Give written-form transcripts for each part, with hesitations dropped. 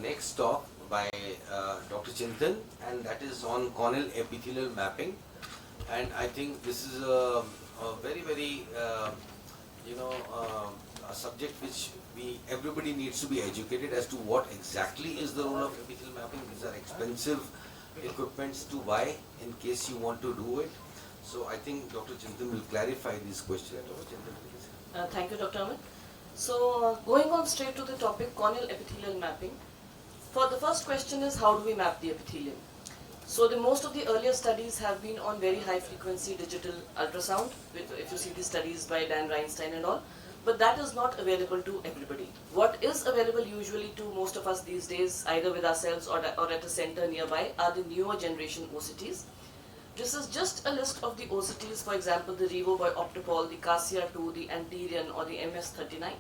next talk by Dr. Chintan, and that is on corneal epithelial mapping. And I think this is a very a subject which everybody needs to be educated as to what exactly is the role of epithelial mapping. These are expensive equipments to buy in case you want to do it. So I think Dr. Chintan will clarify these questions. Dr. Chintan, please. Thank you, Dr. Amit. So going on straight to the topic, corneal epithelial mapping. For the first question is, how do we map the epithelium? So most of the earlier studies have been on very high frequency digital ultrasound, if you see the studies by Dan Reinstein and all, but that is not available to everybody. What is available usually to most of us these days, either with ourselves or at a center nearby, are the newer generation OCTs. This is just a list of the OCTs, for example, the Revo by Optopol, the Cassia 2, the Antirion or the MS39.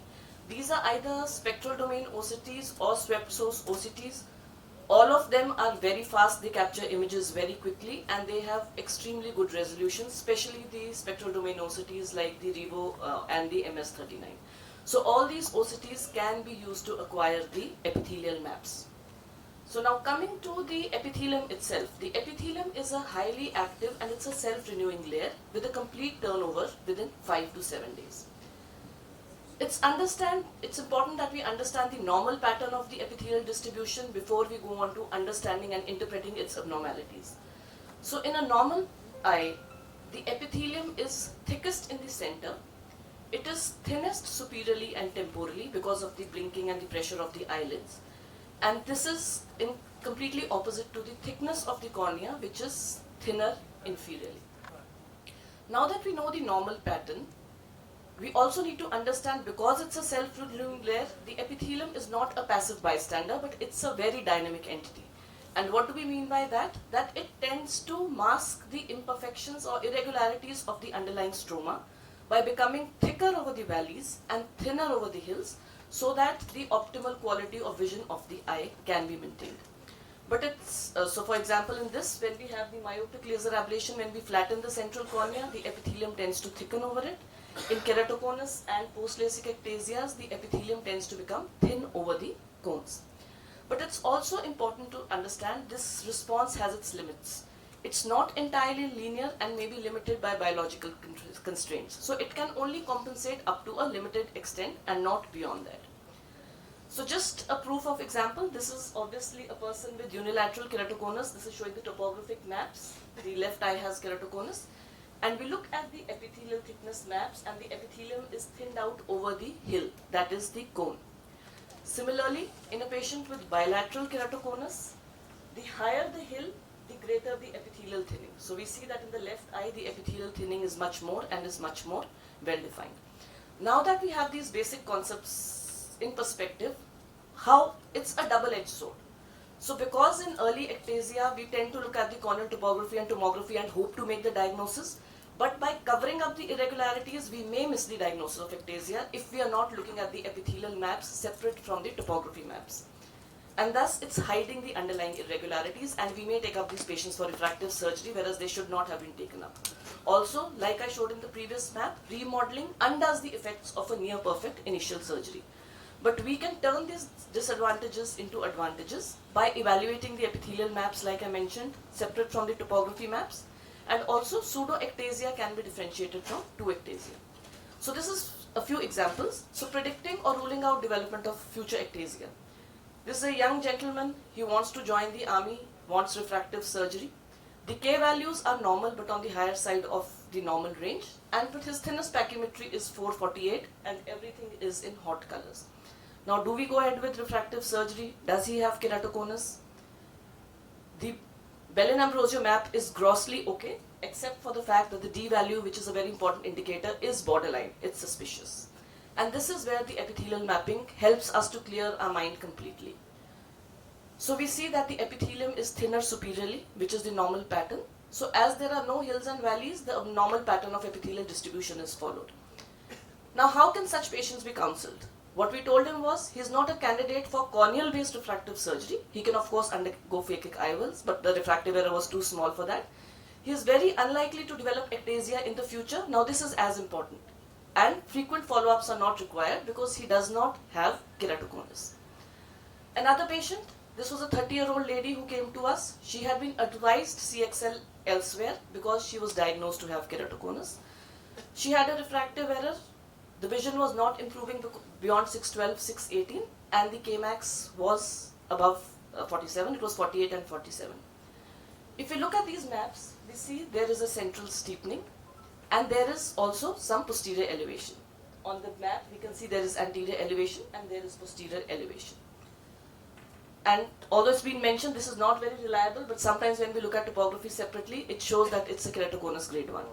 These are either spectral domain OCTs or swept source OCTs. All of them are very fast, they capture images very quickly, and they have extremely good resolution, especially the spectral domain OCTs like the Revo and the MS39. So all these OCTs can be used to acquire the epithelial maps. So now coming to the epithelium itself. The epithelium is a highly active and it's a self-renewing layer with a complete turnover within 5 to 7 days. It's important that we understand the normal pattern of the epithelial distribution before we go on to understanding and interpreting its abnormalities. So in a normal eye, the epithelium is thickest in the center. It is thinnest superiorly and temporally because of the blinking and the pressure of the eyelids. And this is completely opposite to the thickness of the cornea, which is thinner inferiorly. Now that we know the normal pattern, we also need to understand, because it's a self-renewing layer, the epithelium is not a passive bystander, but it's a very dynamic entity. And what do we mean by that? That it tends to mask the imperfections or irregularities of the underlying stroma by becoming thicker over the valleys and thinner over the hills, so that the optimal quality of vision of the eye can be maintained. But it's, so for example in this, when we have the myopic laser ablation, when we flatten the central cornea, the epithelium tends to thicken over it. In keratoconus and post-LASIK ectasias, the epithelium tends to become thin over the cones. But it's also important to understand this response has its limits. It's not entirely linear and may be limited by biological constraints. So it can only compensate up to a limited extent and not beyond that. So just a proof of example, this is obviously a person with unilateral keratoconus. This is showing the topographic maps. The left eye has keratoconus. And we look at the epithelial thickness maps, and the epithelium is thinned out over the hill, that is the cone. Similarly, in a patient with bilateral keratoconus, the higher the hill, the greater the epithelial thinning. So we see that in the left eye, the epithelial thinning is much more and is much more well defined. Now that we have these basic concepts in perspective, how it's a double-edged sword. So because in early ectasia, we tend to look at the corneal topography and tomography and hope to make the diagnosis, but by covering up the irregularities, we may miss the diagnosis of ectasia if we are not looking at the epithelial maps separate from the topography maps. And thus, it's hiding the underlying irregularities, and we may take up these patients for refractive surgery, whereas they should not have been taken up. Also, like I showed in the previous map, remodeling undoes the effects of a near-perfect initial surgery. But we can turn these disadvantages into advantages by evaluating the epithelial maps, like I mentioned, separate from the topography maps, and also pseudo-ectasia can be differentiated from true ectasia. So this is a few examples. So predicting or ruling out development of future ectasia. This is a young gentleman, he wants to join the army, wants refractive surgery. The K values are normal but on the higher side of the normal range, and but his thinnest pachymetry is 448 and everything is in hot colors. Now, do we go ahead with refractive surgery? Does he have keratoconus? The Bellin-Ambrosio map is grossly okay, except for the fact that the D value, which is a very important indicator, is borderline. It's suspicious. And this is where the epithelial mapping helps us to clear our mind completely. So we see that the epithelium is thinner superiorly, which is the normal pattern. So as there are no hills and valleys, the normal pattern of epithelial distribution is followed. Now, how can such patients be counseled? What we told him was, he is not a candidate for corneal-based refractive surgery. He can of course undergo phakic IOLs, but the refractive error was too small for that. He is very unlikely to develop ectasia in the future. Now this is as important. And frequent follow-ups are not required because he does not have keratoconus. Another patient, this was a 30-year-old lady who came to us. She had been advised CXL elsewhere because she was diagnosed to have keratoconus. She had a refractive error. The vision was not improving beyond 612, 618, and the Kmax was above 47. It was 48 and 47. If we look at these maps, we see there is a central steepening, and there is also some posterior elevation. On the map, we can see there is anterior elevation and there is posterior elevation. And although it's been mentioned, this is not very reliable, but sometimes when we look at topography separately, it shows that it's a keratoconus grade 1.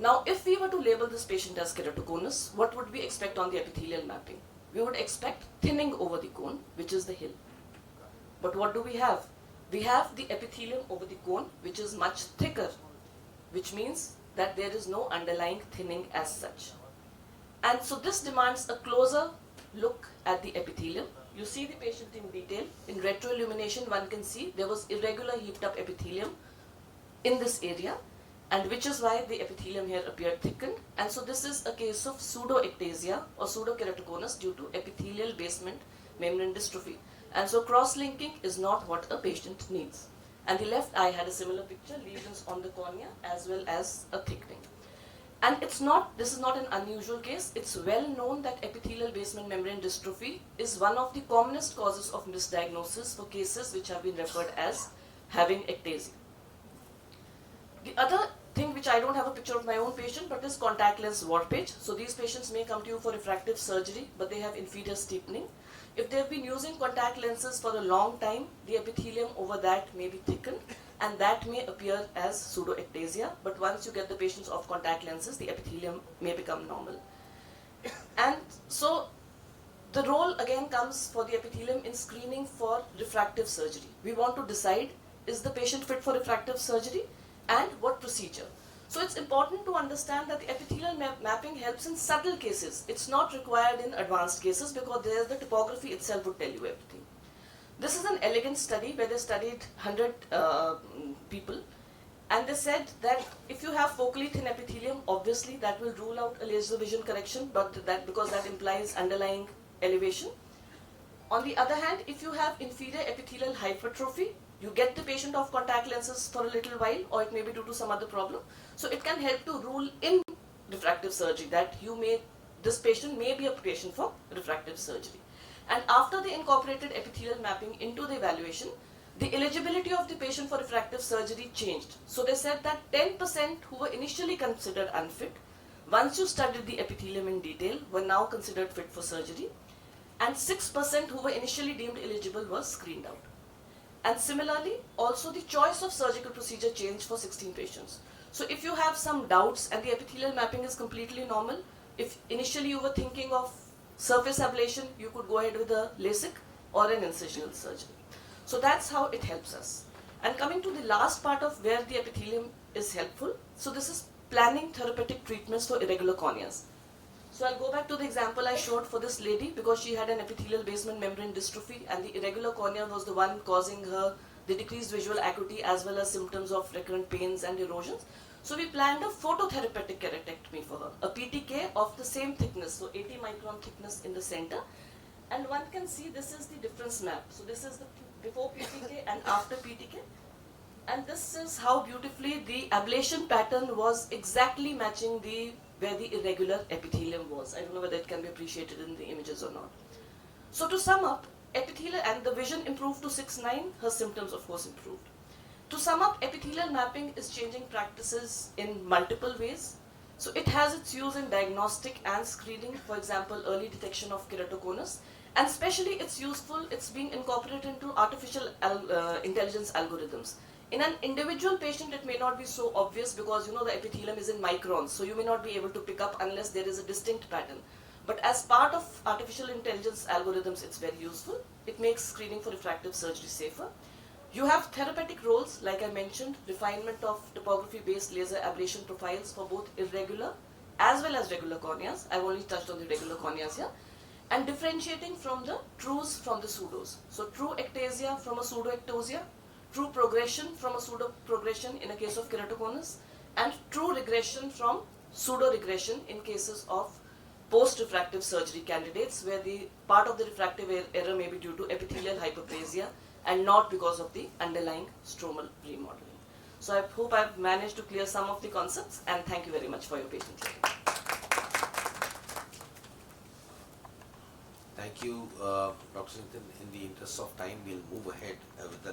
Now, if we were to label this patient as keratoconus, what would we expect on the epithelial mapping? We would expect thinning over the cone, which is the hill. But what do we have? We have the epithelium over the cone, which is much thicker, which means that there is no underlying thinning as such. And so this demands a closer look at the epithelium. You see the patient in detail. In retroillumination, one can see there was irregular heaped up epithelium in this area, and which is why the epithelium here appeared thickened. And so this is a case of pseudoectasia or pseudokeratoconus due to epithelial basement membrane dystrophy. And so cross-linking is not what a patient needs. And the left eye had a similar picture, lesions on the cornea as well as a thickening. And this is not an unusual case. It's well known that epithelial basement membrane dystrophy is one of the commonest causes of misdiagnosis for cases which have been referred as having ectasia. The other thing which I don't have a picture of my own patient, but is contact lens warpage. So these patients may come to you for refractive surgery, but they have inferior steepening. If they have been using contact lenses for a long time, the epithelium over that may be thickened, and that may appear as pseudoectasia. But once you get the patients off contact lenses, the epithelium may become normal. And so the role again comes for the epithelium in screening for refractive surgery. We want to decide, is the patient fit for refractive surgery and what procedure? So it's important to understand that the epithelial mapping helps in subtle cases. It's not required in advanced cases because there the topography itself would tell you everything. This is an elegant study where they studied 100 people, and they said that if you have focally thin epithelium, obviously that will rule out a laser vision correction, but because that implies underlying elevation. On the other hand, if you have inferior epithelial hypertrophy, you get the patient off contact lenses for a little while, or it may be due to some other problem. So it can help to rule in refractive surgery that this patient may be a patient for refractive surgery. And after they incorporated epithelial mapping into the evaluation, the eligibility of the patient for refractive surgery changed. So they said that 10% who were initially considered unfit, once you studied the epithelium in detail, were now considered fit for surgery, and 6% who were initially deemed eligible were screened out. And similarly, also the choice of surgical procedure changed for 16 patients. So if you have some doubts and the epithelial mapping is completely normal, if initially you were thinking of surface ablation, you could go ahead with a LASIK or an incisional surgery. So that's how it helps us. And coming to the last part of where the epithelium is helpful, so this is planning therapeutic treatments for irregular corneas. So I'll go back to the example I showed for this lady because she had an epithelial basement membrane dystrophy, and the irregular cornea was the one causing her the decreased visual acuity as well as symptoms of recurrent pains and erosions. So we planned a phototherapeutic keratectomy for her, a PTK of the same thickness, so 80 micron thickness in the center. And one can see this is the difference map. So this is the before PTK and after PTK. And this is how beautifully the ablation pattern was exactly matching where the irregular epithelium was. I don't know whether it can be appreciated in the images or not. So to sum up, epithelial and the vision improved to 6/9, her symptoms of course improved. To sum up, epithelial mapping is changing practices in multiple ways. So it has its use in diagnostic and screening, for example, early detection of keratoconus, and especially it's being incorporated into artificial intelligence algorithms. In an individual patient, it may not be so obvious because the epithelium is in microns, so you may not be able to pick up unless there is a distinct pattern. But as part of artificial intelligence algorithms, it's very useful. It makes screening for refractive surgery safer. You have therapeutic roles, like I mentioned, refinement of topography-based laser ablation profiles for both irregular as well as regular corneas. I've only touched on the regular corneas here. And differentiating from the trues from the pseudos. So true ectasia from a pseudoectasia, true progression from a pseudo-progression in a case of keratoconus, and true regression from pseudo-regression in cases of post-refractive surgery candidates where the part of the refractive error may be due to epithelial hyperplasia and not because of the underlying stromal remodeling. So I hope I've managed to clear some of the concepts, and thank you very much for your patience. Thank you, Dr. Chintan. In the interest of time, we'll move ahead with the